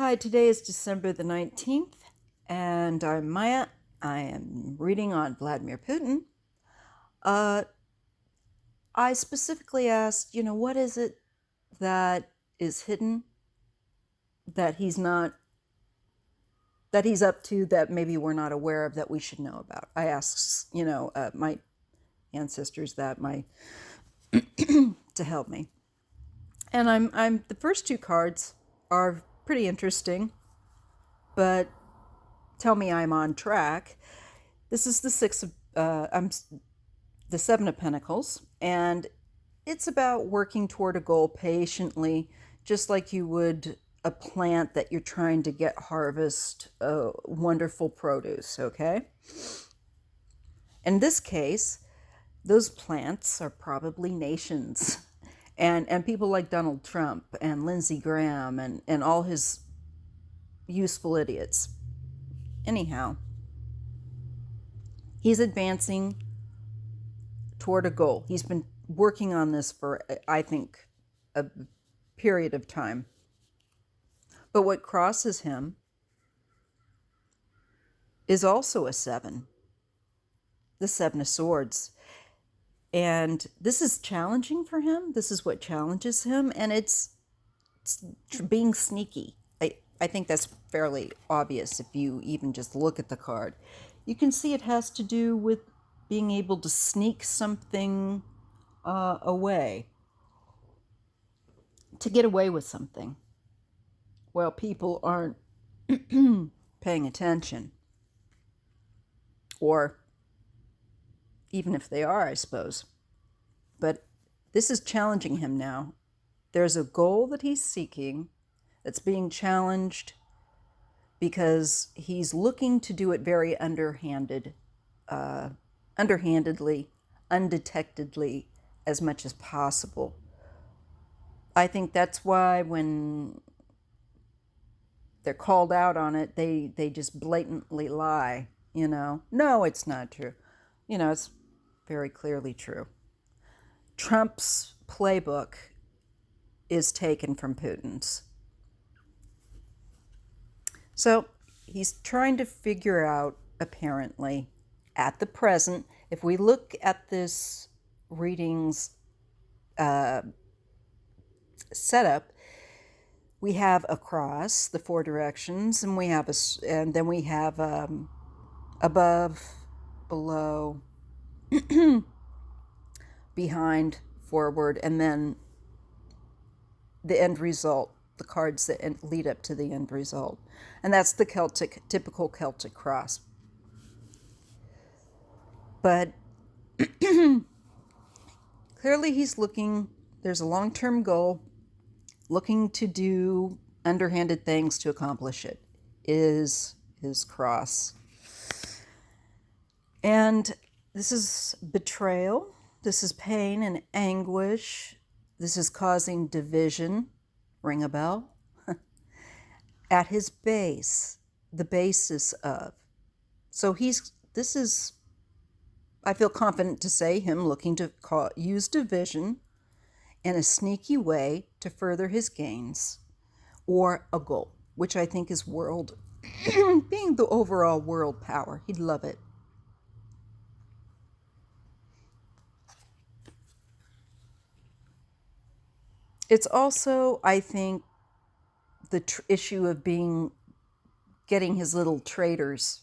Hi, today is December the 19th, and I'm Maya. I am reading on Vladimir Putin. Uh, I specifically asked, what is it that is hidden, that he's not, that he's up to, that maybe we're not aware of, that we should know about? I asked, my ancestors that, to help me. And I'm the first two cards are pretty interesting, but tell me I'm on track. This is the the Seven of Pentacles, and it's about working toward a goal patiently, just like you would a plant that you're trying to get harvest wonderful produce, okay? In this case, those plants are probably nations. And people like Donald Trump and Lindsey Graham and all his useful idiots. Anyhow, he's advancing toward a goal. He's been working on this for, I think, a period of time. But what crosses him is also a seven, the Seven of Swords. And this is challenging for him. This is what challenges him. And it's being sneaky. I think that's fairly obvious if you even just look at the card. You can see it has to do with being able to sneak something away, to get away with something while people aren't paying attention. Or even if they are, I suppose. But this is challenging him now. There's a goal that he's seeking that's being challenged because he's looking to do it very underhandedly, undetectedly, as much as possible. I think that's why when they're called out on it, they just blatantly lie, No, it's not true. It's very clearly true. Trump's playbook is taken from Putin's. So he's trying to figure out, apparently, at the present, if we look at this reading's setup, we have a cross, the four directions, and then we have above, below, behind, forward, and then the end result, the cards that lead up to the end result. And that's the typical Celtic cross. But clearly he's looking, there's a long-term goal, looking to do underhanded things to accomplish it, is his cross. And this is betrayal. This is pain and anguish. This is causing division. Ring a bell? At his base, the basis of. So this is, I feel confident to say, him looking to use division in a sneaky way to further his gains, or a goal, which I think is world, being the overall world power. He'd love it. It's also, I think, the issue of getting his little traitors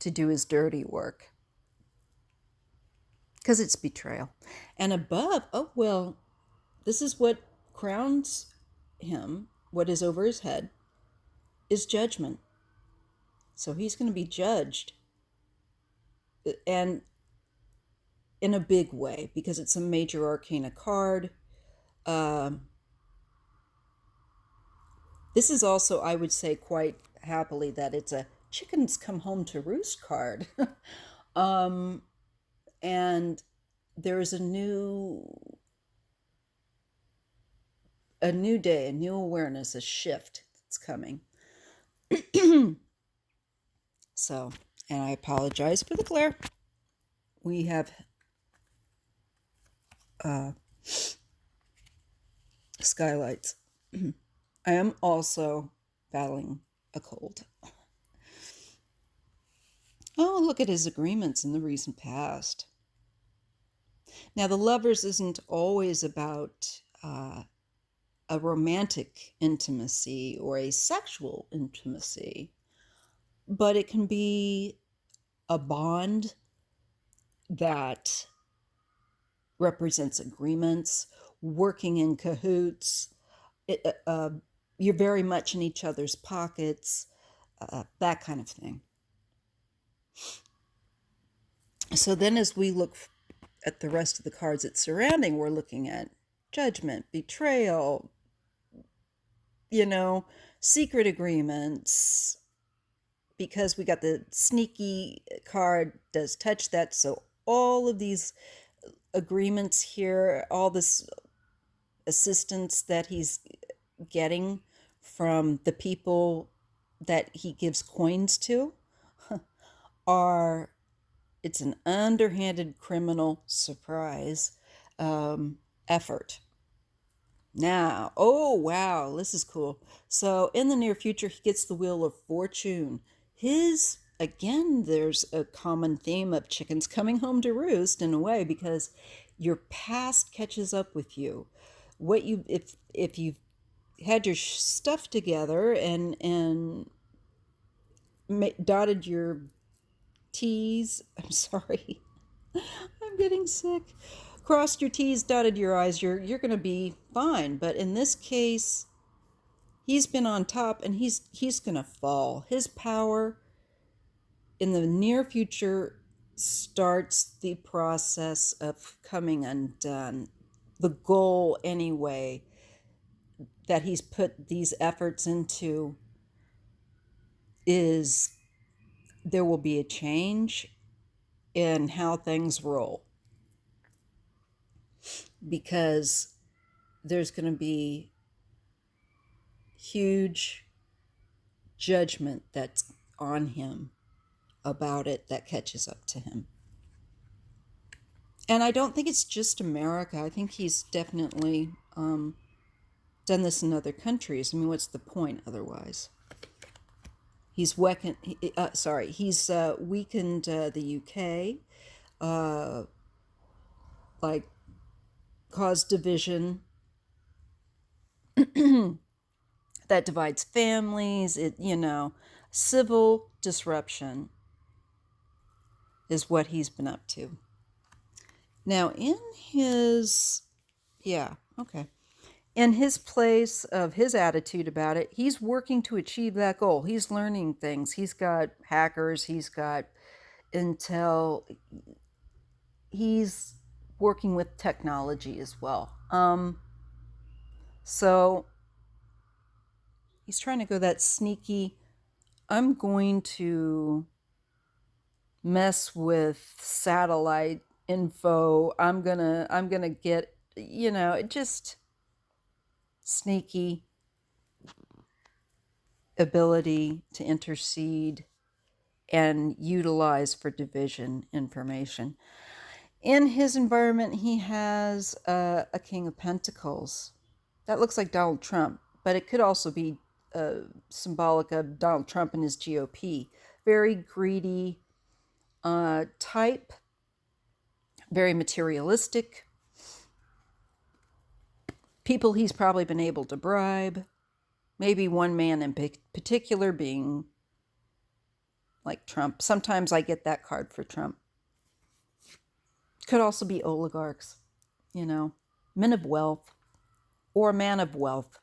to do his dirty work. Because it's betrayal. And above, oh, well, this is what crowns him, what is over his head, is judgment. So he's going to be judged. And in a big way, because it's a major arcana card. This is also, I would say, quite happily that it's a chickens come home to roost card. And there's a new day, a new awareness, a shift that's coming. So, and I apologize for the glare. We have skylights. I am also battling a cold. Oh, look at his agreements in the recent past. Now, the Lovers isn't always about a romantic intimacy or a sexual intimacy, but it can be a bond that represents agreements, working in cahoots. You're very much in each other's pockets, that kind of thing. So then as we look at the rest of the cards it's surrounding, we're looking at judgment, betrayal, secret agreements, because we got the sneaky card does touch that. So all of these agreements here, all this assistance that he's getting from the people that he gives coins to it's an underhanded criminal surprise effort. Now, oh wow, this is cool. So in the near future, he gets the Wheel of Fortune. Again, there's a common theme of chickens coming home to roost in a way, because your past catches up with you. If you've had your stuff together and dotted your T's, I'm sorry, I'm getting sick. Crossed your T's, dotted your I's, you're going to be fine. But in this case, he's been on top and he's going to fall. His power in the near future starts the process of coming undone. The goal, anyway, that he's put these efforts into is there will be a change in how things roll, because there's going to be huge judgment that's on him about it that catches up to him. And I don't think it's just America. I think he's definitely done this in other countries. I mean, what's the point otherwise? He's weakened the UK, like caused division that divides families. Civil disruption is what he's been up to. Now, in his place of his attitude about it, he's working to achieve that goal. He's learning things. He's got hackers. He's got intel. He's working with technology as well. So he's trying to go that sneaky, I'm going to mess with satellite info. I'm gonna get, just sneaky ability to intercede and utilize for division information. In his environment, he has a King of Pentacles. That looks like Donald Trump, but it could also be symbolic of Donald Trump and his GOP. Very greedy type, very materialistic. People he's probably been able to bribe. Maybe one man in particular being like Trump. Sometimes I get that card for Trump. Could also be oligarchs, men of wealth or a man of wealth.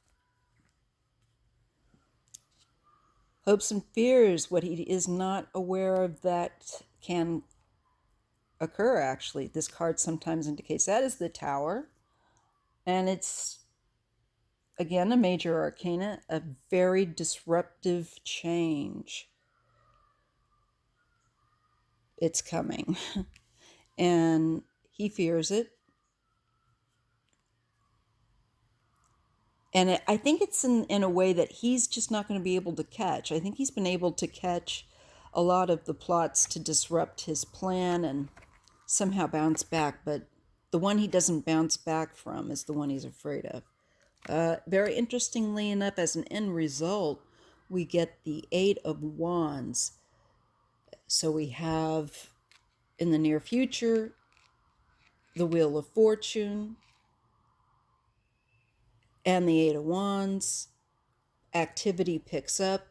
Hopes and fears, what he is not aware of that can occur, actually. This card sometimes indicates that is the Tower. And it's, again, a major arcana, a very disruptive change. It's coming. And he fears it. And I think it's in a way that he's just not going to be able to catch. I think he's been able to catch a lot of the plots to disrupt his plan and somehow bounce back. But the one he doesn't bounce back from is the one he's afraid of. Very interestingly enough, as an end result, we get the Eight of Wands. So we have, in the near future, the Wheel of Fortune and the Eight of Wands. Activity picks up.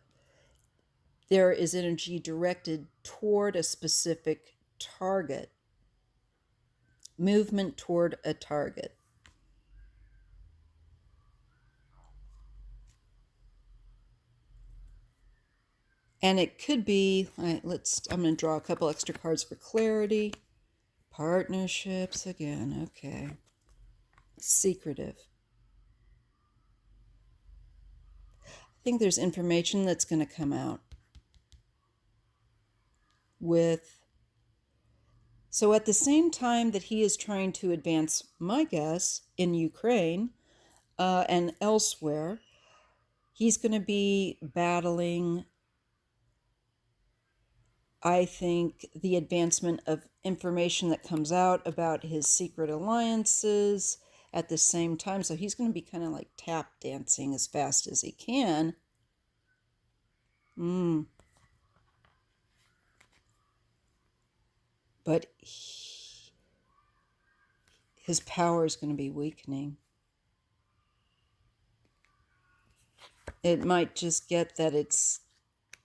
There is energy directed toward a specific target. Movement toward a target. And it could be, I'm going to draw a couple extra cards for clarity. Partnerships again, okay. Secretive. I think there's information that's going to come out so at the same time that he is trying to advance, my guess, in Ukraine and elsewhere, he's going to be battling, I think, the advancement of information that comes out about his secret alliances at the same time. So he's going to be kind of like tap dancing as fast as he can. But his power is going to be weakening. It might just get that it's,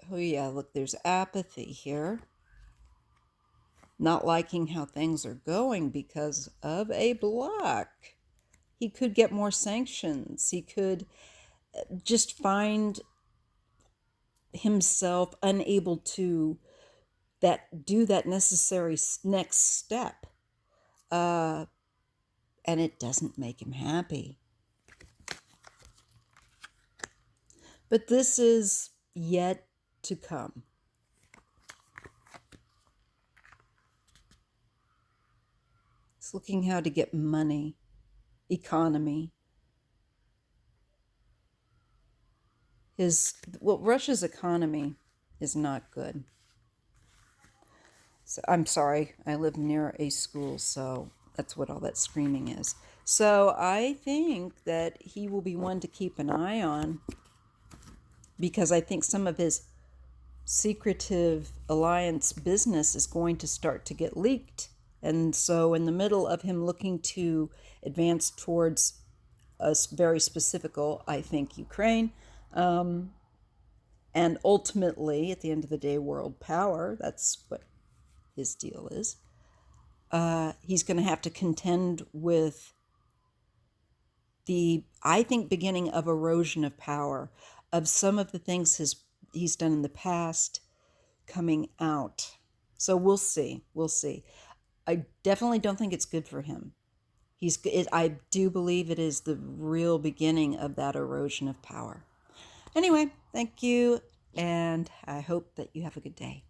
oh yeah, look, there's apathy here. Not liking how things are going because of a block. He could get more sanctions. He could just find himself unable to do that necessary next step. And it doesn't make him happy. But this is yet to come. It's looking how to get money, economy. Russia's economy is not good. So, I'm sorry, I live near a school, so that's what all that screaming is. So I think that he will be one to keep an eye on, because I think some of his secretive alliance business is going to start to get leaked. And so in the middle of him looking to advance towards a very specific goal, I think Ukraine, and ultimately, at the end of the day, world power, that's what his deal is, he's going to have to contend with the, I think, beginning of erosion of power, of some of the things he's done in the past coming out. So we'll see. I definitely don't think it's good for him. I do believe it is the real beginning of that erosion of power. Anyway, thank you, and I hope that you have a good day.